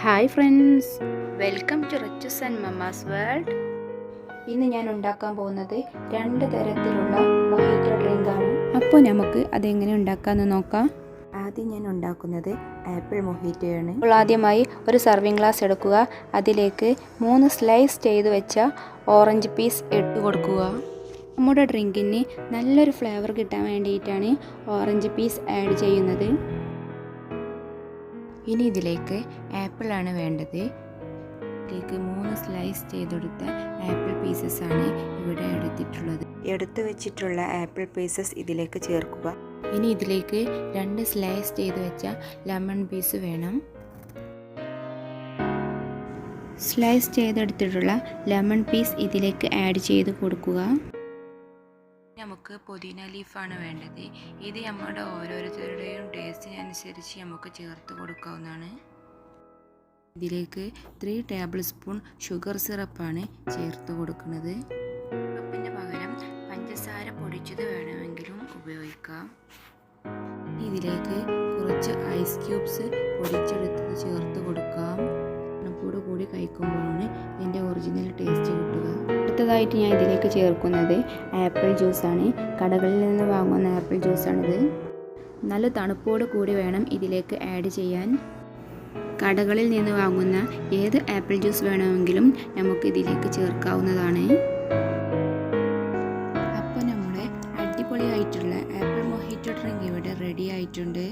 Hi friends, welcome to Riches and Mamma's World. ഇന്ന് ഞാൻ ഉണ്ടാക്കാൻ പോകുന്നത് 2 തരത്തിലുള്ള മൊഹിറ്റോ ഡ്രിങ്കാണ്. അപ്പോൾ നമുക്ക് അതെങ്ങനെ ഉണ്ടാക്കാമെന്ന് നോക്കാം. ആദ്യം ഞാൻ ഉണ്ടാക്കുന്നത് ആപ്പിൾ മൊഹിറ്റോയാണ്. അപ്പോൾ ആദ്യമായി ഒരു സർവിങ് ഗ്ലാസ് എടുക്കുക. അതിലേക്ക് 3 സ്ലൈസ് ചെയ്ത് വെച്ച ഓറഞ്ച് പീസ് ഇട്ട് കൊടുക്കുക. നമ്മുടെ ഡ്രിങ്കിന് നല്ലൊരു ഫ്ലേവർ കിട്ടാൻ വേണ്ടിയിട്ടാണ് ഓറഞ്ച് പീസ് ആഡ് ചെയ്യുന്നത്. ഇനി ഇതിലേക്ക് ആപ്പിളാണ് വേണ്ടത്. ഇതിലേക്ക് 3 സ്ലൈസ് ചെയ്തെടുത്ത ആപ്പിൾ പീസസ് ആണ് ഇവിടെ എടുത്തു വെച്ചിട്ടുള്ള ആപ്പിൾ പീസസ് ഇതിലേക്ക് ചേർക്കുക. ഇനി ഇതിലേക്ക് 2 സ്ലൈസ് ചെയ്ത് വെച്ച ലെമൺ പീസ് വേണം. സ്ലൈസ് ചെയ്തെടുത്തിട്ടുള്ള ലെമൺ പീസ് ഇതിലേക്ക് ആഡ് ചെയ്ത് കൊടുക്കുക. നമുക്ക് പുതിന ലീഫാണ് വേണ്ടത്. ഇത് നമ്മുടെ ഓരോരുത്തരുടെയും ടേസ്റ്റിനനുസരിച്ച് നമുക്ക് ചേർത്ത് കൊടുക്കാവുന്നതാണ്. ഇതിലേക്ക് 3 ടേബിൾ സ്പൂൺ ഷുഗർ സിറപ്പാണ് ചേർത്ത് കൊടുക്കുന്നത്. സിറപ്പിന് പകരം പഞ്ചസാര പൊടിച്ചത് വേണമെങ്കിലും ഉപയോഗിക്കാം. ഇതിലേക്ക് കുറച്ച് ഐസ് ക്യൂബ്സ് പൊടിച്ചെടുത്തത് ചേർത്ത് കൊടുക്കാം. കൂടി കഴിക്കുമ്പോഴാണ് ഇതിൻ്റെ ഒറിജിനൽ ടേസ്റ്റ് കിട്ടുക. അടുത്തതായിട്ട് ഞാൻ ഇതിലേക്ക് ചേർക്കുന്നത് ആപ്പിൾ ജ്യൂസാണ്. കടകളിൽ നിന്ന് വാങ്ങുന്ന ആപ്പിൾ ജ്യൂസാണിത്. നല്ല തണുപ്പോട് കൂടി വേണം ഇതിലേക്ക് ആഡ് ചെയ്യാൻ. കടകളിൽ നിന്ന് വാങ്ങുന്ന ഏത് ആപ്പിൾ ജ്യൂസ് വേണമെങ്കിലും നമുക്ക് ഇതിലേക്ക് ചേർക്കാവുന്നതാണ്. അപ്പോൾ നമ്മുടെ അടിപൊളിയായിട്ടുള്ള ആപ്പിൾ മൊഹിറ്റോ ഡ്രിങ്ക് ഇവിടെ റെഡി ആയിട്ടുണ്ട്.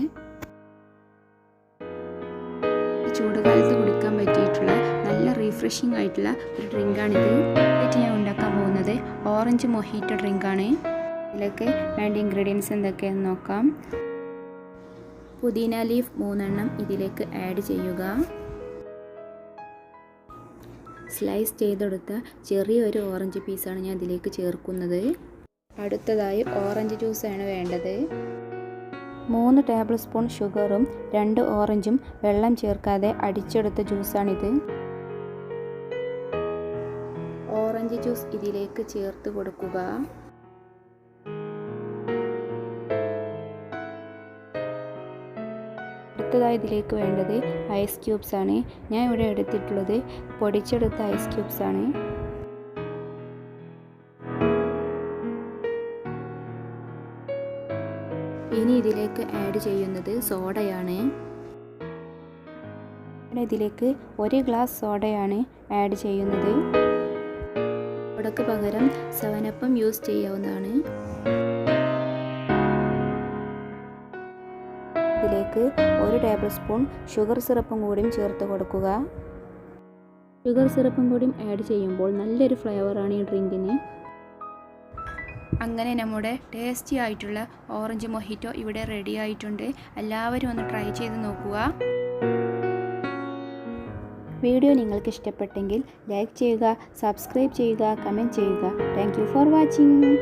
ചൂടുകാലത്ത് കുടിക്കാൻ പറ്റിയിട്ടുള്ള നല്ല റീഫ്രഷിംഗ് ആയിട്ടുള്ള ഒരു ഡ്രിങ്കാണിത്. ഇതിലേക്ക് ഞാൻ ഉണ്ടാക്കാൻ പോകുന്നത് ഓറഞ്ച് മൊഹിറ്റോ ഡ്രിങ്കാണ്. ഇതിലേക്ക് വേണ്ട ഇൻഗ്രീഡിയൻസ് എന്തൊക്കെയാണെന്ന് നോക്കാം. പുതിന ലീഫ് 3 എണ്ണം ഇതിലേക്ക് ആഡ് ചെയ്യുക. സ്ലൈസ് ചെയ്തെടുത്ത ചെറിയൊരു ഓറഞ്ച് പീസാണ് ഞാൻ ഇതിലേക്ക് ചേർക്കുന്നത്. അടുത്തതായി ഓറഞ്ച് ജ്യൂസാണ് വേണ്ടത്. 3 ടേബിൾ സ്പൂൺ ഷുഗറും 2 ഓറഞ്ചും വെള്ളം ചേർക്കാതെ അടിച്ചെടുത്ത ജ്യൂസാണിത്. ഓറഞ്ച് ജ്യൂസ് ഇതിലേക്ക് ചേർത്ത് കൊടുക്കുക. അടുത്തതായി ഇതിലേക്ക് വേണ്ടത് ഐസ് ക്യൂബ്സ് ആണ്. ഞാൻ ഇവിടെ എടുത്തിട്ടുള്ളത് പൊടിച്ചെടുത്ത ഐസ് ക്യൂബ്സ് ആണ്. ഇനി ഇതിലേക്ക് ആഡ് ചെയ്യുന്നത് സോഡയാണ്. ഇതിലേക്ക് 1 ഗ്ലാസ് സോഡയാണ് ആഡ് ചെയ്യുന്നത്. സോഡയ്ക്ക് പകരം 7-Up യൂസ് ചെയ്യാവുന്നതാണ്. ഇതിലേക്ക് 1 ടേബിൾ സ്പൂൺ ഷുഗർ സിറപ്പും കൂടിയും ചേർത്ത് കൊടുക്കുക. ഷുഗർ സിറപ്പും കൂടിയും ആഡ് ചെയ്യുമ്പോൾ നല്ലൊരു ഫ്ലേവറാണ് ഈ ഡ്രിങ്കിന്. അങ്ങനെ നമ്മുടെ ടേസ്റ്റി ആയിട്ടുള്ള ഓറഞ്ച് മൊഹിറ്റോ ഇവിടെ റെഡി ആയിട്ടുണ്ട്. എല്ലാവരും ഒന്ന് ട്രൈ ചെയ്ത് നോക്കുക. വീഡിയോ നിങ്ങൾക്ക് ഇഷ്ടപ്പെട്ടെങ്കിൽ ലൈക്ക് ചെയ്യുക, സബ്സ്ക്രൈബ് ചെയ്യുക, കമൻറ്റ് ചെയ്യുക. Thank you for watching.